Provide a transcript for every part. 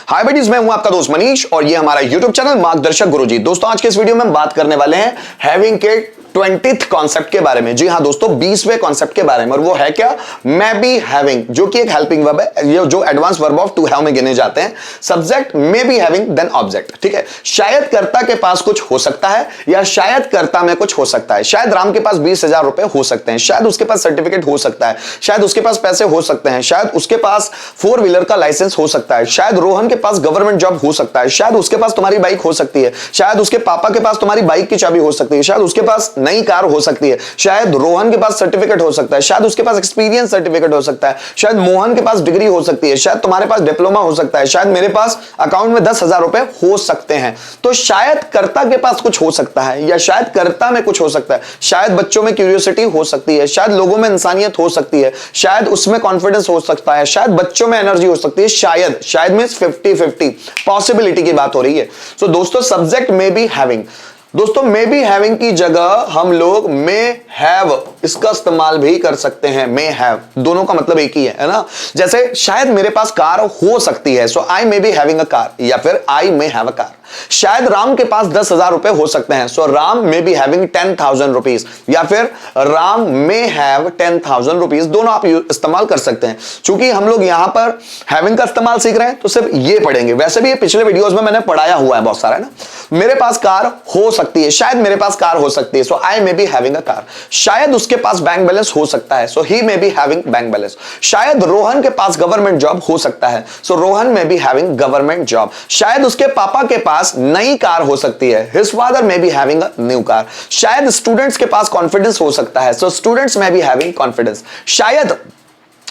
हाय बेटीज, मैं हूं आपका दोस्त मनीष और ये हमारा यूट्यूब चैनल मार्गदर्शक गुरुजी। दोस्तों आज के इस वीडियो में हम बात करने वाले हैं हैविंग के 20th कॉन्सेप्ट के बारे में। जी हां दोस्तों, 20वें कॉन्सेप्ट के बारे में, और वो है क्या? मैं बी हैविंग, जो कि एक हेल्पिंग वर्ब है, ये जो advance verb of to have में गिने जाते हैं। Subject may be having then object. ठीक है, शायद कर्ता के पास कुछ हो सकता है या शायद कर्ता में कुछ हो सकता है। शायद राम के पास 20,000 रुपए हो सकते हैं, शायद उसके पास सर्टिफिकेट हो सकता है, शायद उसके पास पैसे हो सकते हैं, शायद उसके पास 4 व्हीलर का लाइसेंस हो सकता है, शायद रोहन के पास गवर्नमेंट जॉब हो सकता है, शायद उसके पास तुम्हारी बाइक हो सकती है, शायद उसके पापा के पास तुम्हारी बाइक की चाबी हो सकती है, शायद उसके पास नई कार हो सकती है, शायद रोहन के पास सर्टिफिकेट हो सकता है, शायद उसके पास एक्सपीरियंस सर्टिफिकेट हो सकता है, शायद मोहन के पास डिग्री हो सकती है, शायद तुम्हारे पास डिप्लोमा हो सकता है, शायद मेरे पास अकाउंट में 10,000 रुपए हो सकते हैं। तो शायद कर्ता के पास कुछ हो सकता है या शायद कर्ता में कुछ हो सकता है, शायद बच्चों में क्यूरियोसिटी हो सकती है, शायद लोगों में इंसानियत हो सकती है, शायद उसमें कॉन्फिडेंस हो सकता है, शायद बच्चों में एनर्जी हो सकती है। शायद मींस 50-50 पॉसिबिलिटी की बात हो रही है। सो दोस्तों, सब्जेक्ट मे बी हैविंग, दोस्तों मे बी हैविंग की जगह हम लोग मे हैव इसका इस्तेमाल भी कर सकते हैं। मे हैव दोनों का मतलब एक ही है ना। जैसे शायद मेरे पास कार हो सकती है, so I may be having a car, या फिर आई मे हैव अ कार। शायद राम के पास 10,000 रुपए हो सकते हैं, so Ram may be having 10,000 rupees, या फिर राम मे हैव 10,000 रुपीज। दोनों आप इस्तेमाल कर सकते हैं। चूंकि हम लोग यहां पर हैविंग का इस्तेमाल सीख रहे हैं तो सिर्फ ये पढ़ेंगे। वैसे भी ये पिछले वीडियोस में मैंने पढ़ाया हुआ है बहुत सारा, है ना। मेरे पास कार हो सकती है, शायद मेरे पास कार हो सकती है, so I may be having a car. शायद उसके पास बैंक बैलेंस हो सकता है, so he may be having bank balance. शायद रोहन के पास गवर्नमेंट जॉब हो सकता है, so Rohan may be having government job. शायद उसके पापा के पास नई कार हो सकती है, his father may be having a new car. शायद स्टूडेंट्स के पास कॉन्फिडेंस हो सकता है, so students may be having confidence.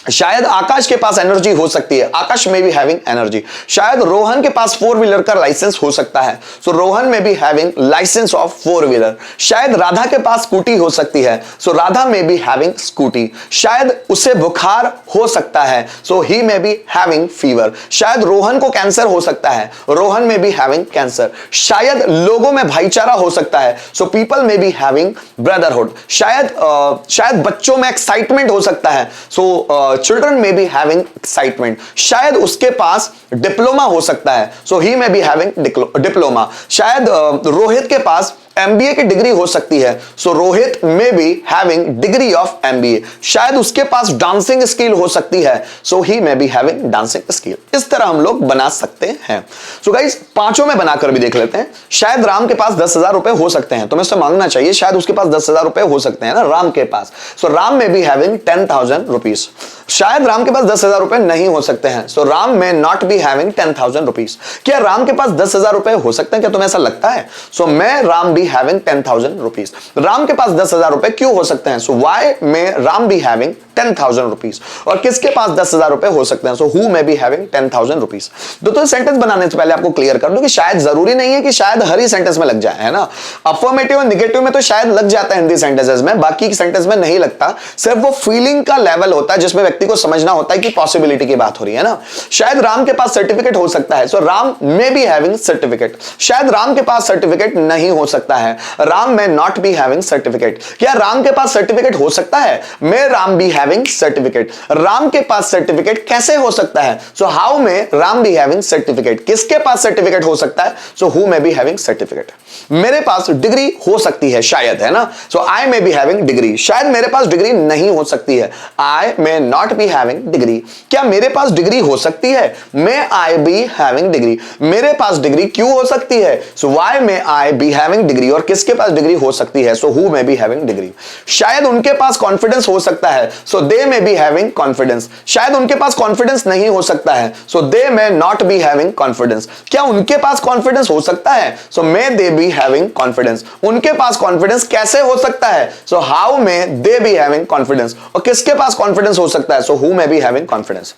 शायद आकाश के पास एनर्जी हो सकती है, आकाश में भी हैविंग एनर्जी। शायद रोहन के पास 4 व्हीलर का लाइसेंस हो सकता है, सो रोहन में भी हैविंग लाइसेंस ऑफ 4 व्हीलर। शायद राधा के पास स्कूटी हो सकती है, सो राधा में भी हैविंग स्कूटी। शायद उसे बुखार हो सकता है, सो ही में भी हैविंग फीवर। शायद रोहन को कैंसर हो सकता है, रोहन में भी हैविंग कैंसर। शायद लोगों में भाईचारा हो सकता है, सो पीपल में भी हैविंग ब्रदरहुड। शायद बच्चों में एक्साइटमेंट हो सकता है, सो चिल्ड्रन में बी हैविंग एक्साइटमेंट। शायद उसके पास डिप्लोमा हो सकता है, सो ही में बी हैविंग डिप्लोमा। शायद रोहित के पास एमबीए की डिग्री हो सकती है, सो रोहित में be having degree of MBA. शायद उसके पास डांसिंग स्किल हो सकती है, सो ही में बी हैविंग डांसिंग स्किल। इस तरह हम लोग बना सकते हैं। सो गाइस, पांचों में बनाकर भी देख लेते हैं। शायद राम के पास 10,000 रुपए हो सकते हैं, तो मैं उससे मांगना चाहिए, शायद उसके पास 10,000 रुपए हो सकते हैं ना राम के पास, सो राम में बी हैविंग 10,000 रुपीज। शायद राम के पास 10,000 रुपए नहीं हो सकते हैं, सो राम में नॉट बी हैविंग 10,000 रुपीज। क्या राम के पास 10,000 रुपए हो सकते हैं? क्या तुम्हें ऐसा लगता है? सो मैं Ram B having 10,000 rupees. Ram के पास 10,000 रुपए क्यों हो सकते हैं? सो वाई में राम बी हैविंग 10,000 रुपीज। और किसके पास 10,000 रुपए हो सकते हैं? सो हु में बी हैविंग 10,000 रुपीज। दोस्तों, सेंटेंस बनाने से पहले आपको क्लियर कर दूं कि शायद जरूरी नहीं है कि शायद हर ही सेंटेंस में लग जाए, है ना। अफर्मेटिव और नेगेटिव में तो शायद लग जाता है हिंदी सेंटेंसेस में, बाकी सेंटेंस में नहीं लगता। सिर्फ वो फीलिंग का लेवल होता है जिसमें व्यक्ति को समझना होता है कि पॉसिबिलिटी की बात हो रही है ना। शायद राम के पास सर्टिफिकेट हो सकता है, सो राम में बी हैविंग सर्टिफिकेट। शायद राम के पास सर्टिफिकेट नहीं हो सकता है, राम में नॉट बी हैविंग सर्टिफिकेट। क्या राम के पास सर्टिफिकेट हो सकता है? मैं Ram be having certificate. Ram के पास सर्टिफिकेट कैसे हो सकता है? सो हाउ में राम बी हैविंग सर्टिफिकेट। किसके पास सर्टिफिकेट हो सकता है? सो हु में बी हैविंग सर्टिफिकेट। मेरे पास डिग्री हो सकती है, शायद, है ना। सो आई में बी हैविंग डिग्री। शायद मेरे पास डिग्री नहीं हो सकती है, आई में नॉट बी हैविंग डिग्री। क्या मेरे पास डिग्री हो सकती है? मे आई बी हैविंग डिग्री। मेरे पास डिग्री क्यों हो सकती है? सो वाई में आई बी हैविंग डिग्री। और किसके पास डिग्री हो सकती है? सो हु में बी हैविंग डिग्री। शायद उनके पास कॉन्फिडेंस हो सकता है, सो दे में बी हैविंग कॉन्फिडेंस। शायद उनके पास कॉन्फिडेंस नहीं हो सकता है, सो दे में नॉट बी हैविंग कॉन्फिडेंस। क्या उनके पास कॉन्फिडेंस हो सकता है? So may they be having confidence. उनके पास कॉन्फिडेंस कैसे हो सकता है? सो हाउ में दे बी हैविंग कॉन्फिडेंस। और किसके पास कॉन्फिडेंस हो सकता है? सो हु में बी हैविंग कॉन्फिडेंस।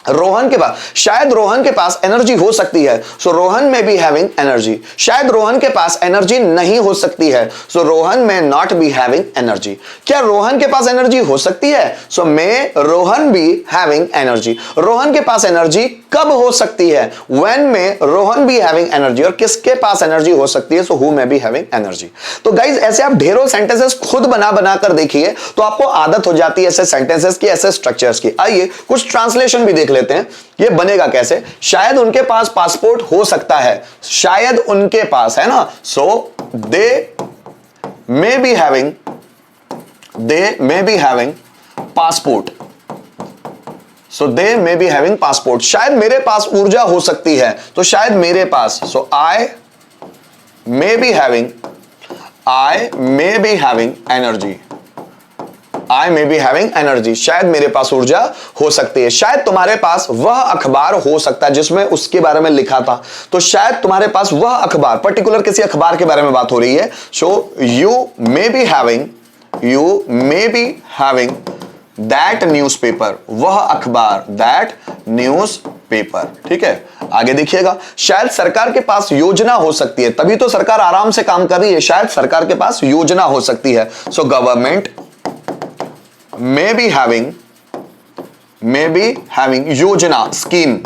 रोहन के पास, शायद रोहन के पास एनर्जी हो सकती है, सो रोहन में बी हैविंग एनर्जी। शायद रोहन के पास एनर्जी नहीं हो सकती है, सो रोहन में नॉट बी हैविंग एनर्जी। क्या रोहन के पास एनर्जी हो सकती है? So may Rohan be having energy. Rohan के पास एनर्जी कब हो सकती है? व्हेन में रोहन बी हैविंग एनर्जी। और किसके पास एनर्जी हो सकती है? सो हु में बी हैविंग एनर्जी। तो गाइज, ऐसे आप ढेरों सेंटेंसेस खुद बना बनाकर देखिए तो आपको आदत हो जाती है ऐसे सेंटेंसेस की, ऐसे स्ट्रक्चर्स की। आइए कुछ ट्रांसलेशन भी देख लेते हैं ये बनेगा कैसे। शायद उनके पास पासपोर्ट हो सकता है, शायद उनके पास, है ना। So they may be having passport, so they may be having passport. शायद मेरे पास ऊर्जा हो सकती है, तो शायद मेरे पास, so I may be having energy, I may be having energy. शायद मेरे पास ऊर्जा हो सकती है। शायद तुम्हारे पास वह अखबार हो सकता है जिसमें उसके बारे में लिखा था, तो शायद तुम्हारे पास वह अखबार, पर्टिकुलर किसी अखबार के बारे में बात हो रही है। So you may be having that newspaper, वह अखबार, दैट न्यूज़पेपर। ठीक है, आगे देखिएगा। शायद सरकार के पास योजना हो सकती है, तभी तो सरकार आराम से काम कर रही है। शायद सरकार के पास योजना हो सकती है। So government may be having योजना, स्कीम,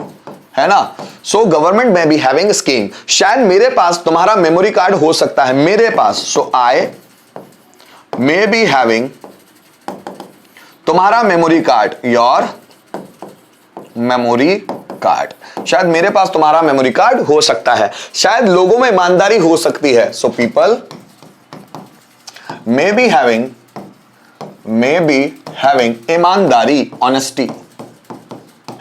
है ना। So government may be having scheme. शायद मेरे पास तुम्हारा मेमोरी कार्ड हो सकता है, मेरे पास, so I may be having तुम्हारा memory card, your memory card. शायद मेरे पास तुम्हारा मेमोरी कार्ड हो सकता है। शायद लोगों में ईमानदारी हो सकती है। So people may be having ईमानदारी, ऑनेस्टी,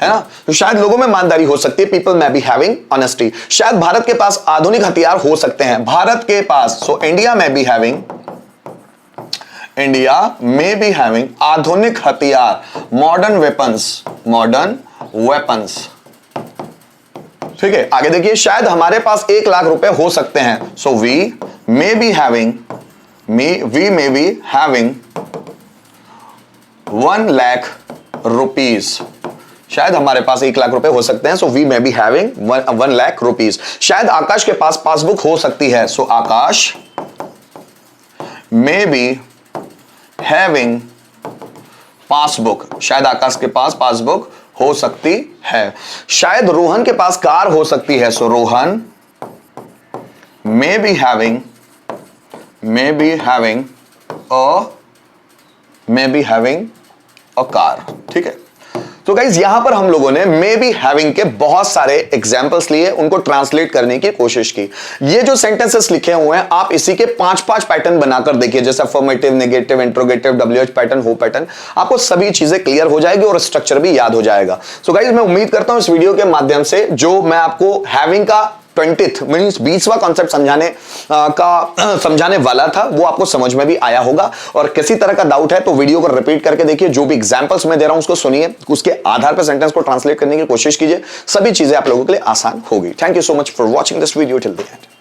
है ना। तो शायद लोगों में ईमानदारी हो सकती है। People may be having honesty. शायद भारत के पास आधुनिक हथियार हो सकते हैं, भारत के पास, so India may be having आधुनिक हथियार, मॉडर्न वेपन्स। ठीक है, आगे देखिए। शायद हमारे पास 1 लाख रुपए हो सकते हैं। So we may be having 1 lakh rupees. शायद हमारे पास 1 लाख रुपए हो सकते हैं। So we may be having 1 lakh rupees. शायद आकाश के पास पासबुक हो सकती है। So Akash may be having passbook. शायद आकाश के पास पासबुक हो सकती है। शायद रोहन के पास कार हो सकती है। So Rohan may be having a car. ठीक है, तो गाइज यहां पर हम लोगों ने मे बी हैविंग के बहुत सारे एग्जांपल्स लिए, उनको ट्रांसलेट करने की कोशिश की। ये जो सेंटेंसेस लिखे हुए हैं, आप इसी के 5-5 पैटर्न बनाकर देखिए, जैसे affirmative, negative, interrogative, WH pattern, हो पैटर्न, आपको सभी चीजें क्लियर हो जाएगी और स्ट्रक्चर भी याद हो जाएगा। सो गाइज मैं उम्मीद करता हूं इस वीडियो के माध्यम से जो मैं आपको हैविंग का 20th मींस 20वां कॉन्सेप्ट समझाने वाला था, वो आपको समझ में भी आया होगा। और किसी तरह का डाउट है तो वीडियो को रिपीट करके देखिए, जो भी एग्जांपल्स मैं दे रहा हूं उसको सुनिए, उसके आधार पर सेंटेंस को ट्रांसलेट करने की कोशिश कीजिए, सभी चीजें आप लोगों के लिए आसान होगी। Thank you so much for watching this video till the end.